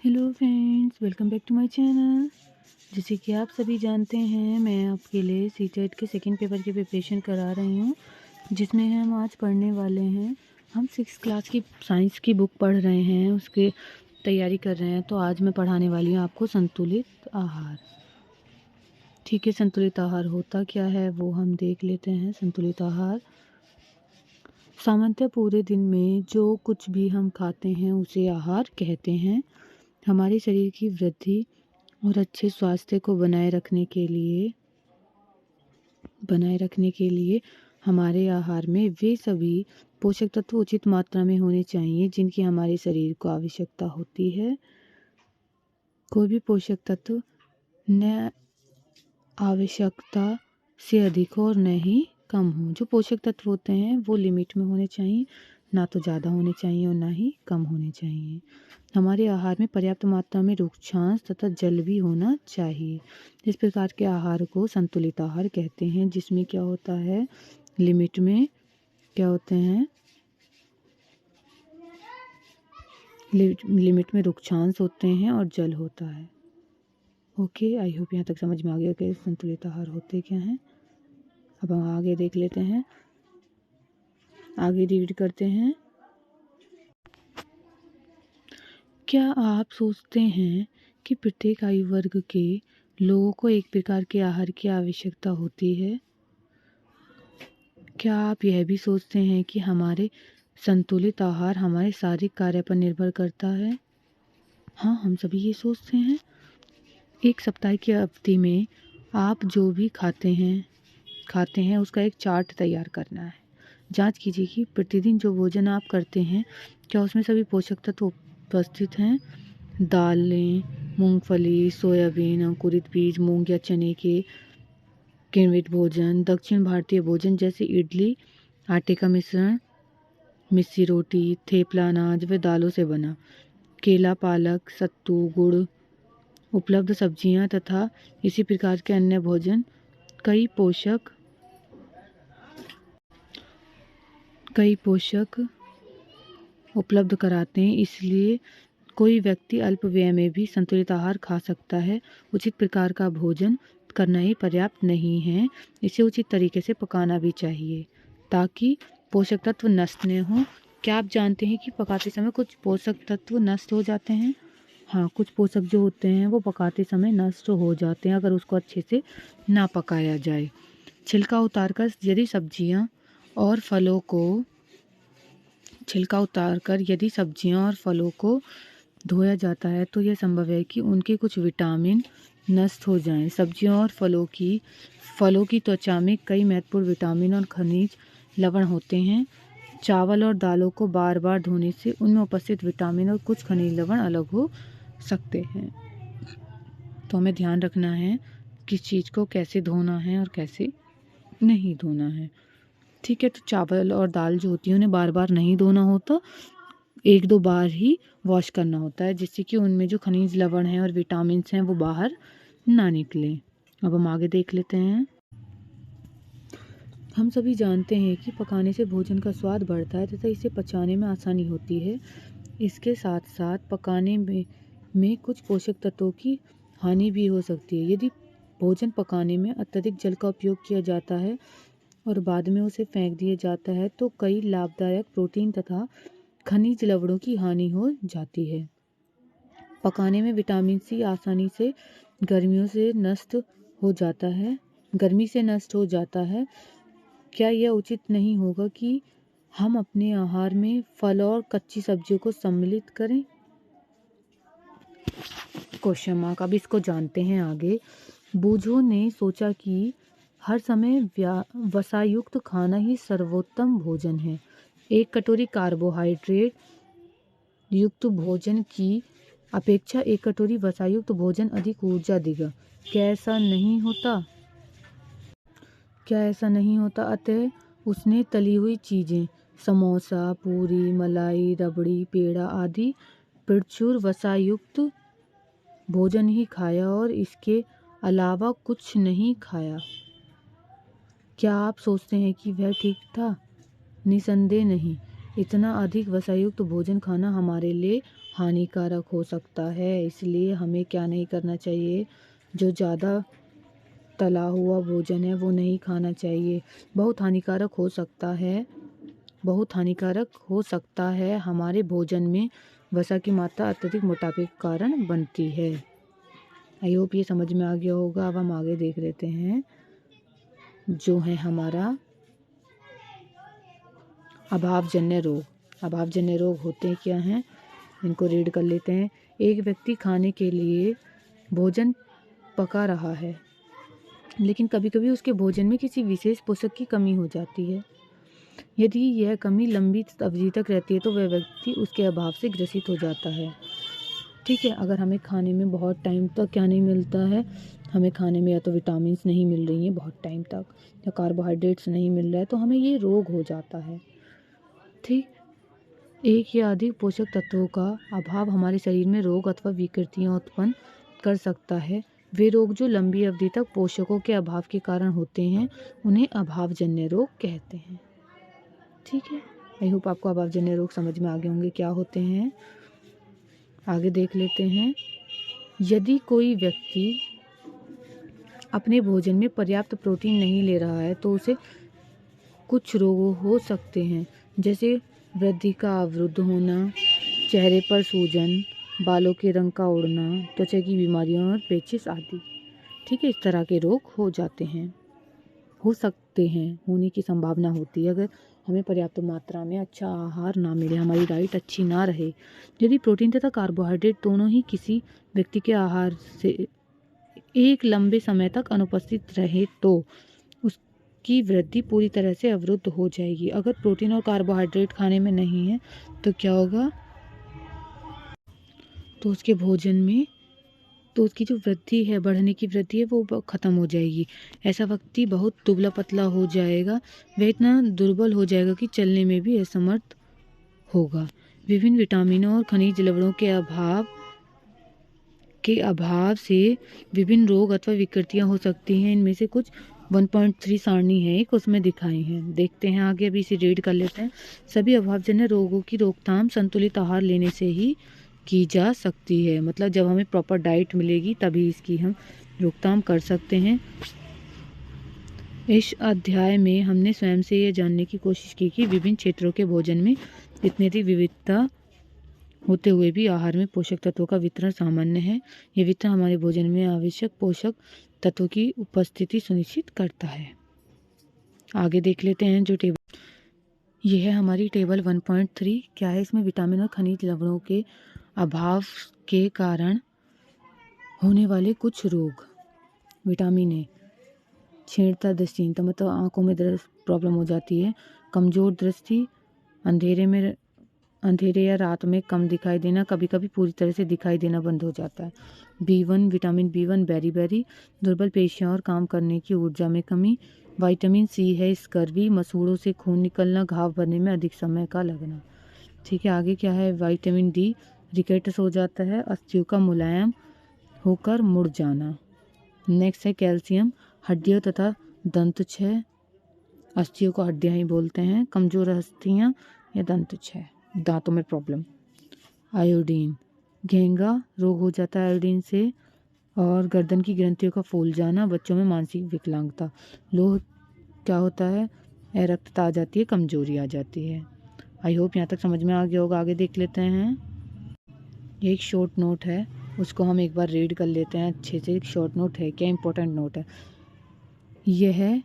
Hello friends, welcome back to my channel. जैसे कि आप सभी जानते हैं, मैं आपके लिए सीटेट के सेकंड पेपर की प्रिपरेशन करा रही हूँ, जिसमें हम आज पढ़ने वाले हैं। हम 6th क्लास की साइंस की बुक पढ़ रहे हैं, उसकी तैयारी कर रहे हैं। तो आज मैं पढ़ाने वाली हूँ आपको संतुलित आहार। ठीक है, संतुलित आहार होता क्या है वो हम देख लेते हैं। संतुलित आहार सामान्यतः पूरे दिन में जो कुछ भी हम खाते हैं उसे आहार कहते हैं। हमारे शरीर की वृद्धि और अच्छे स्वास्थ्य को बनाए रखने के लिए हमारे आहार में वे सभी पोषक तत्व उचित मात्रा में होने चाहिए जिनकी हमारे शरीर को आवश्यकता होती है। कोई भी पोषक तत्व न आवश्यकता से अधिक हो और न ही कम हो। जो पोषक तत्व होते हैं वो लिमिट में होने चाहिए, ना तो ज़्यादा होने चाहिए और ना ही कम होने चाहिए। हमारे आहार में पर्याप्त मात्रा में रुक्षांश तथा जल भी होना चाहिए। इस प्रकार के आहार को संतुलित आहार कहते हैं, जिसमें क्या होता है, लिमिट में क्या होते हैं, लिमिट में रुक्षांश होते हैं और जल होता है। ओके, आई होप यहाँ तक समझ में आ गया कि संतुलित आहार होते क्या हैं। अब हम आगे देख लेते हैं, आगे रीड करते हैं। क्या आप सोचते हैं कि प्रत्येक आयु वर्ग के लोगों को एक प्रकार के आहार की आवश्यकता होती है? क्या आप यह भी सोचते हैं कि हमारे संतुलित आहार हमारे शारीरिक कार्य पर निर्भर करता है? हाँ, हम सभी ये सोचते हैं। एक सप्ताह की अवधि में आप जो भी खाते हैं उसका एक चार्ट तैयार करना है। जांच कीजिए कि प्रतिदिन जो भोजन आप करते हैं क्या उसमें सभी पोषक तत्व उपस्थित हैं। दालें, मूंगफली, सोयाबीन, अंकुरित बीज, मूंग या चने के किण्वित भोजन, दक्षिण भारतीय भोजन जैसे इडली, आटे का मिश्रण, मिस्सी रोटी, थेपला अनाज व दालों से बना, केला, पालक, सत्तू, गुड़, उपलब्ध सब्जियां तथा इसी प्रकार के अन्य भोजन कई पोषक उपलब्ध कराते हैं। इसलिए कोई व्यक्ति अल्प व्यय में भी संतुलित आहार खा सकता है। उचित प्रकार का भोजन करना ही पर्याप्त नहीं है, इसे उचित तरीके से पकाना भी चाहिए ताकि पोषक तत्व नष्ट न हो। क्या आप जानते हैं कि पकाते समय कुछ पोषक तत्व नष्ट हो जाते हैं? हाँ, कुछ पोषक जो होते हैं वो पकाते समय नष्ट हो जाते हैं अगर उसको अच्छे से ना पकाया जाए। छिलका उतारकर यदि सब्जियां और फलों को धोया जाता है तो यह संभव है कि उनके कुछ विटामिन नष्ट हो जाएं। सब्जियों और फलों की त्वचा में कई महत्वपूर्ण विटामिन और खनिज लवण होते हैं। चावल और दालों को बार बार धोने से उनमें उपस्थित विटामिन और कुछ खनिज लवण अलग हो सकते हैं। तो हमें ध्यान रखना है किस चीज़ को कैसे धोना है और कैसे नहीं धोना है। ठीक है, तो चावल और दाल जो होती है उन्हें बार बार नहीं धोना होता, 1-2 बार ही वॉश करना होता है, जिससे कि उनमें जो खनिज लवण हैं और विटामिन्स हैं वो बाहर ना निकलें। अब हम आगे देख लेते हैं। हम सभी जानते हैं कि पकाने से भोजन का स्वाद बढ़ता है तथा इसे पचाने में आसानी होती है। इसके साथ साथ पकाने में कुछ पोषक तत्वों की हानि भी हो सकती है। यदि भोजन पकाने में अत्यधिक जल का उपयोग किया जाता है और बाद में उसे फेंक दिया जाता है तो कई लाभदायक प्रोटीन तथा खनिज लवणों की हानि हो जाती है। पकाने में विटामिन सी आसानी से गर्मी से नष्ट हो जाता है। क्या यह उचित नहीं होगा कि हम अपने आहार में फल और कच्ची सब्जियों को सम्मिलित करें? Question mark. अब इसको जानते हैं आगे। बूझों ने सोचा कि हर समय वसायुक्त खाना ही सर्वोत्तम भोजन है। एक कटोरी कार्बोहाइड्रेट युक्त भोजन की अपेक्षा एक कटोरी वसायुक्त भोजन अधिक ऊर्जा देगा। क्या ऐसा नहीं होता? अतः उसने तली हुई चीज़ें, समोसा, पूरी, मलाई, रबड़ी, पेड़ा आदि प्रचुर वसायुक्त भोजन ही खाया और इसके अलावा कुछ नहीं खाया। क्या आप सोचते हैं कि वह ठीक था? निसंदेह नहीं। इतना अधिक वसायुक्त भोजन खाना हमारे लिए हानिकारक हो सकता है, इसलिए हमें क्या नहीं करना चाहिए, जो ज़्यादा तला हुआ भोजन है वो नहीं खाना चाहिए। बहुत हानिकारक हो सकता है, बहुत हानिकारक हो सकता है। हमारे भोजन में वसा की मात्रा अत्यधिक मोटापे के कारण बनती है। आई होप ये समझ में आ गया होगा। अब हम आगे देख लेते हैं जो है हमारा अभावजन्य रोग। अभावजन्य रोग होते क्या हैं, इनको रीड कर लेते हैं। एक व्यक्ति खाने के लिए भोजन पका रहा है, लेकिन कभी कभी उसके भोजन में किसी विशेष पोषक की कमी हो जाती है। यदि यह कमी लंबी अवधि तक रहती है तो वह व्यक्ति उसके अभाव से ग्रसित हो जाता है। ठीक है, अगर हमें खाने में बहुत टाइम तक क्या नहीं मिलता है, हमें खाने में या तो विटामिन नहीं मिल रही हैं बहुत टाइम तक, या कार्बोहाइड्रेट्स नहीं मिल रहा है, तो हमें ये रोग हो जाता है। ठीक, एक या अधिक पोषक तत्वों का अभाव हमारे शरीर में रोग अथवा विकृतियाँ उत्पन्न कर सकता है। वे रोग जो लंबी अवधि तक पोषकों के अभाव के कारण होते हैं उन्हें अभावजन्य रोग कहते हैं। ठीक है, आई होप आपको अभावजन्य रोग समझ में आ गए होंगे क्या होते हैं। आगे देख लेते हैं। यदि कोई व्यक्ति अपने भोजन में पर्याप्त प्रोटीन नहीं ले रहा है तो उसे कुछ रोग हो सकते हैं, जैसे वृद्धि का अवरुद्ध होना, चेहरे पर सूजन, बालों के रंग का उड़ना, त्वचा की बीमारियां और पेचिश आदि। ठीक है, इस तरह के रोग हो जाते हैं, हो सकते हैं, होने की संभावना होती है अगर हमें पर्याप्त मात्रा में अच्छा आहार ना मिले, हमारी डाइट अच्छी ना रहे। यदि प्रोटीन तथा कार्बोहाइड्रेट दोनों ही किसी व्यक्ति के आहार से एक लंबे समय तक अनुपस्थित रहे तो उसकी वृद्धि पूरी तरह से अवरुद्ध हो जाएगी। अगर प्रोटीन और कार्बोहाइड्रेट खाने में नहीं है तो क्या होगा, तो उसके भोजन में तो उसकी जो वृद्धि है, बढ़ने की वृद्धि है, वो ख़त्म हो जाएगी। ऐसा व्यक्ति बहुत दुबला पतला हो जाएगा, वह इतना दुर्बल हो जाएगा कि चलने में भी असमर्थ होगा। विभिन्न विटामिनों और खनिज लवणों के अभाव से विभिन्न रोग अथवा विकृतियां हो सकती हैं। इनमें से कुछ 1.3 सारणी है एक, उसमें दिखाई हैं। देखते हैं आगे, अभी इसे रीड कर लेते हैं। सभी अभावजन्य रोगों की रोकथाम संतुलित आहार लेने से ही की जा सकती है। मतलब जब हमें प्रॉपर डाइट मिलेगी तभी इसकी हम रोकथाम कर सकते हैं। इस अध्याय में हमने स्वयं से ये जानने की कोशिश की कि विभिन्न क्षेत्रों के भोजन में इतनी अधिक विविधता होते हुए भी आहार में पोषक तत्वों का वितरण सामान्य है। ये वितरण हमारे भोजन में आवश्यक पोषक तत्वों की उपस्थिति सुनिश्चित करता है। आगे देख लेते हैं जो टेबल, यह है हमारी टेबल 1.3। क्या है इसमें, विटामिन और खनिज लवणों के अभाव के कारण होने वाले कुछ रोग। विटामिन ए, छेड़ता दृष्टिहीनता, मतलब आंखों में प्रॉब्लम हो जाती है। कमजोर दृष्टि, अंधेरे या रात में कम दिखाई देना, कभी कभी पूरी तरह से दिखाई देना बंद हो जाता है। B1, विटामिन B1 बेरी, दुर्बल पेशियां और काम करने की ऊर्जा में कमी। विटामिन सी है स्कर्वी, मसूड़ों से खून निकलना, घाव भरने में अधिक समय का लगना। ठीक है, आगे क्या है, विटामिन डी, रिकेट्स हो जाता है, अस्थियों का मुलायम होकर मुड़ जाना। नेक्स्ट है कैल्शियम, हड्डियों तथा दंतक्षय, अस्थियों को हड्डियां ही बोलते हैं, कमजोर अस्थियां या दंतक्षय, दांतों में प्रॉब्लम। आयोडीन, घेंगा रोग हो जाता है आयोडीन से, और गर्दन की ग्रंथियों का फूल जाना, बच्चों में मानसिक विकलांगता। लोह क्या होता है, रक्तता आ जाती है, कमजोरी आ जाती है। आई होप यहाँ तक समझ में आ गया होगा। आगे देख लेते हैं। ये एक शॉर्ट नोट है, उसको हम एक बार रीड कर लेते हैं अच्छे से। एक शॉर्ट नोट है, क्या इंपॉर्टेंट नोट है। यह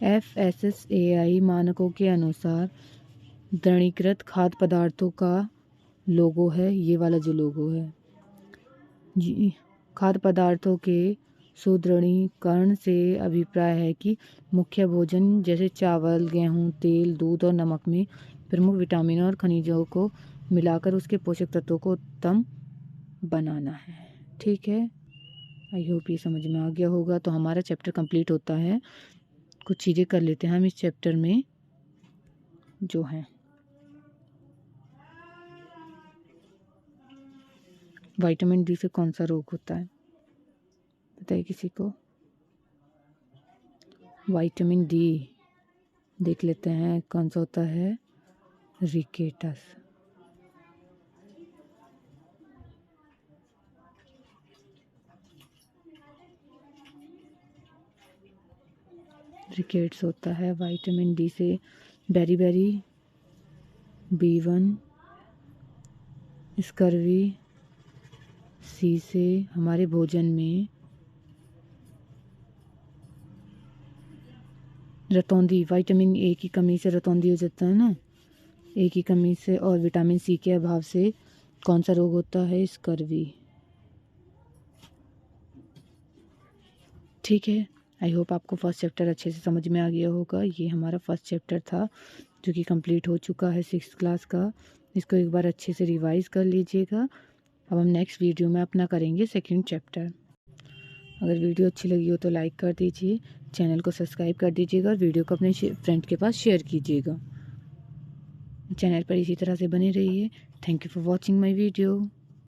FSSAI मानकों के अनुसार द्रवीकृत खाद्य पदार्थों का लोगो है। ये वाला जो लोगो है जी, खाद्य पदार्थों के सुदृढ़ीकरण से अभिप्राय है कि मुख्य भोजन जैसे चावल, गेहूं, तेल, दूध और नमक में प्रमुख विटामिनों और खनिजों को मिलाकर उसके पोषक तत्वों को उत्तम बनाना है। ठीक है, आई होप ये समझ में आ गया होगा। तो हमारा चैप्टर कंप्लीट होता है। कुछ चीज़ें कर लेते हैं हम इस चैप्टर में जो है। विटामिन डी से कौन सा रोग होता है, बताइए किसी को। विटामिन डी देख लेते हैं कौन सा होता है। रिकेटस। रिकेट्स होता है विटामिन बी से, बेरी, B1, स्कर्वी, सी से हमारे भोजन में रतौंधी, विटामिन ए की कमी से रतौंधी हो जाता है ना, ए की कमी से, और विटामिन सी के अभाव से कौन सा रोग होता है? स्कर्वी। ठीक है, आई होप आपको फर्स्ट चैप्टर अच्छे से समझ में आ गया होगा। ये हमारा फर्स्ट चैप्टर था जो कि कंप्लीट हो चुका है 6th क्लास का। इसको एक बार अच्छे से रिवाइज कर लीजिएगा। अब हम नेक्स्ट वीडियो में अपना करेंगे सेकंड चैप्टर। अगर वीडियो अच्छी लगी हो तो लाइक कर दीजिए, चैनल को सब्सक्राइब कर दीजिएगा और वीडियो को अपने फ्रेंड के पास शेयर कीजिएगा। चैनल पर इसी तरह से बने रहिए। Thank you for watching my video.